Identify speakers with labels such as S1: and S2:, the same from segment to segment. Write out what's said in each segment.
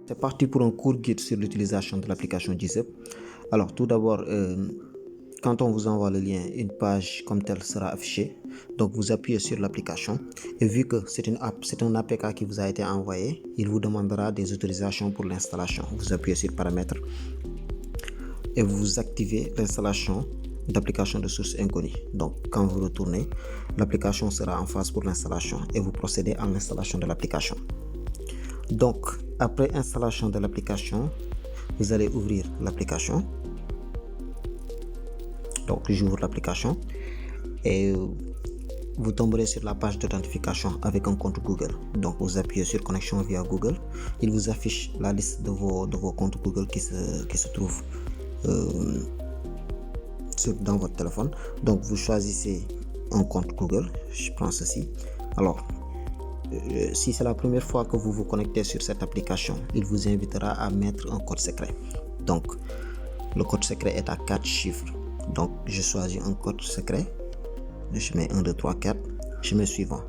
S1: C'est parti pour un court guide sur l'utilisation de l'application GZip. Alors tout d'abord, quand on vous envoie le lien, une page comme telle sera affichée. Donc vous appuyez sur l'application et vu que c'est un APK qui vous a été envoyé, il vous demandera des autorisations pour l'installation. Vous appuyez sur paramètres et vous activez l'installation d'application de source inconnue. Donc quand vous retournez, l'application sera en phase pour l'installation et vous procédez à l'installation de l'application. Donc après installation de l'application, vous allez ouvrir l'application. Donc j'ouvre l'application et vous tomberez sur la page d'authentification avec un compte Google. Donc vous appuyez sur connexion via Google. Il vous affiche la liste de vos comptes Google qui se trouvent dans votre téléphone. Donc vous choisissez un compte Google. Je prends ceci. Alors si c'est la première fois que vous vous connectez sur cette application, il vous invitera à mettre un code secret. Donc le code secret est à 4 chiffres. Donc je choisis un code secret. Je mets 1, 2, 3, 4. Je mets suivant.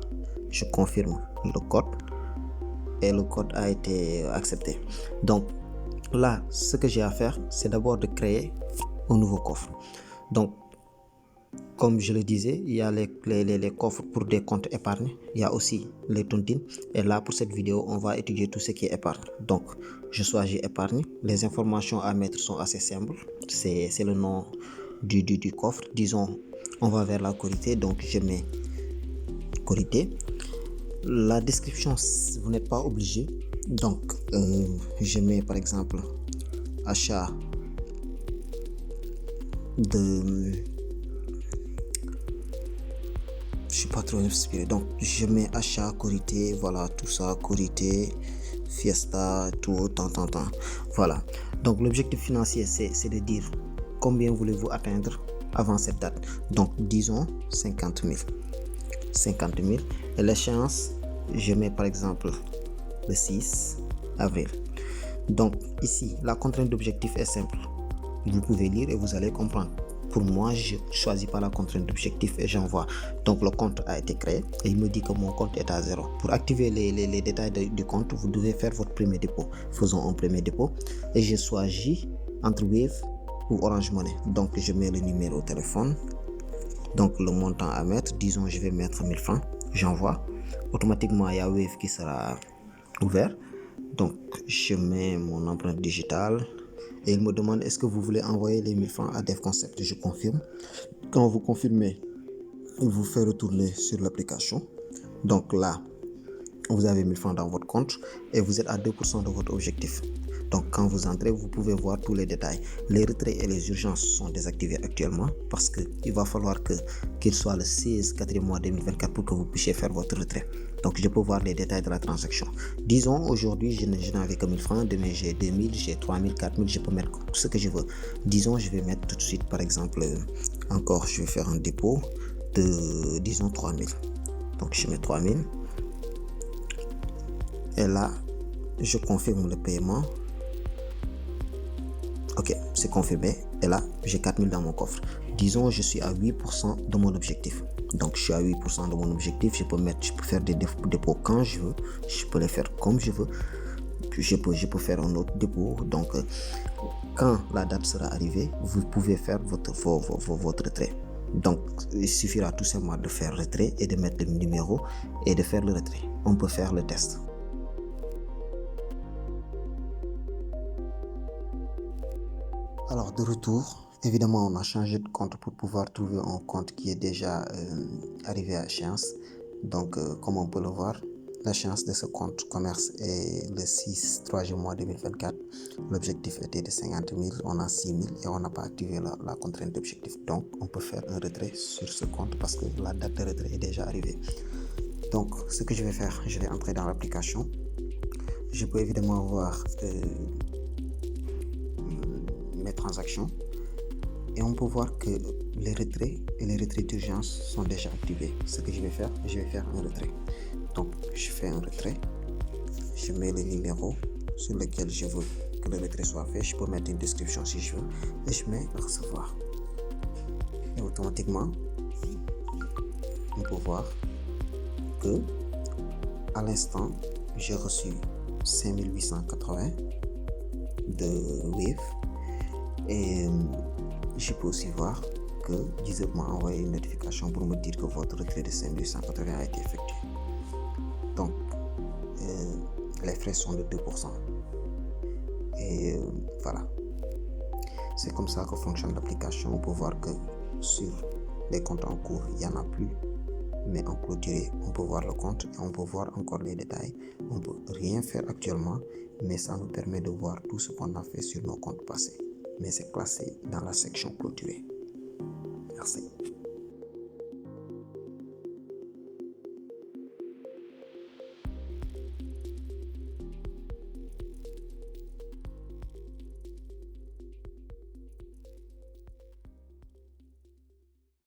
S1: Je confirme le code et le code a été accepté. Donc là, ce que j'ai à faire, c'est d'abord de créer un nouveau coffre. Donc comme je le disais, il y a les coffres pour des comptes épargne. Il y a aussi les tontines. Et là, pour cette vidéo, on va étudier tout ce qui est épargne. Donc, je choisis épargne. Les informations à mettre sont assez simples. C'est le nom du coffre. Disons, on va vers la qualité. Donc, je mets qualité. La description, vous n'êtes pas obligé. Donc, je mets par exemple achat de... Je suis pas trop inspiré, donc je mets achat, qualité, voilà, tout ça, qualité, fiesta, tout, tant. Voilà, donc l'objectif financier c'est de dire combien voulez-vous atteindre avant cette date. Donc disons 50 000 et l'échéance, je mets par exemple le 6 avril. Donc ici la contrainte d'objectif est simple, vous pouvez lire et vous allez comprendre. Pour moi, je ne choisis pas la contrainte d'objectif et j'envoie. Donc le compte a été créé et il me dit que mon compte est à 0. Pour activer les détails du compte, vous devez faire votre premier dépôt. Faisons un premier dépôt et je choisis entre Wave ou Orange Money. Donc je mets le numéro de téléphone. Donc le montant à mettre, disons je vais mettre 1000 francs. J'envoie. Automatiquement, il y a Wave qui sera ouvert. Donc je mets mon empreinte digitale. Et il me demande est-ce que vous voulez envoyer les 1000 francs à DevConcept. Je confirme. Quand vous confirmez, il vous fait retourner sur l'application. Donc là, vous avez 1000 francs dans votre compte et vous êtes à 2% de votre objectif. Donc quand vous entrez, vous pouvez voir tous les détails. Les retraits et les urgences sont désactivés actuellement parce qu'il va falloir qu'il soit le 16 4e mois 2024 pour que vous puissiez faire votre retrait. Donc je peux voir les détails de la transaction. Disons aujourd'hui je n'avais que 1000 francs, demain j'ai 2000, j'ai 3000, 4000, je peux mettre ce que je veux. Disons je vais mettre tout de suite par exemple, encore je vais faire un dépôt de disons 3000. Donc je mets 3000 et là je confirme le paiement. Ok, c'est confirmé et là j'ai 4000 dans mon coffre. Disons je suis à 8% de mon objectif. Donc je suis à 8% de mon objectif. Je peux faire des dépôts quand je veux. Je peux les faire comme je veux. Je peux faire un autre dépôt. Donc quand la date sera arrivée, vous pouvez faire votre retrait. Donc il suffira tout simplement de faire retrait et de mettre le numéro et de faire le retrait. On peut faire le test. Alors de retour, évidemment on a changé de compte pour pouvoir trouver un compte qui est déjà arrivé à échéance. Donc comme on peut le voir, l'échéance de ce compte commerce est le 6 3e mois 2024. L'objectif était de 50 000, on a 6 000 et on n'a pas activé la contrainte d'objectif. Donc on peut faire un retrait sur ce compte parce que la date de retrait est déjà arrivée. Donc ce que je vais faire, je vais entrer dans l'application. Je peux évidemment voir mes transactions et on peut voir que les retraits et les retraits d'urgence sont déjà activés. Ce que je vais faire un retrait. Donc je fais un retrait, je mets le numéro sur lequel je veux que le retrait soit fait. Je peux mettre une description si je veux et je mets recevoir. Et automatiquement, on peut voir que à l'instant j'ai reçu 5880 de Wave. Et je peux aussi voir que Deezer m'a envoyé une notification pour me dire que votre retrait de 5880 a été effectué. Donc, les frais sont de 2%. Et voilà. C'est comme ça que fonctionne l'application. On peut voir que sur les comptes en cours, il n'y en a plus. Mais en clôturé, on peut voir le compte et on peut voir encore les détails. On ne peut rien faire actuellement, mais ça nous permet de voir tout ce qu'on a fait sur nos comptes passés. Mais c'est classé dans la section clôturée. Merci.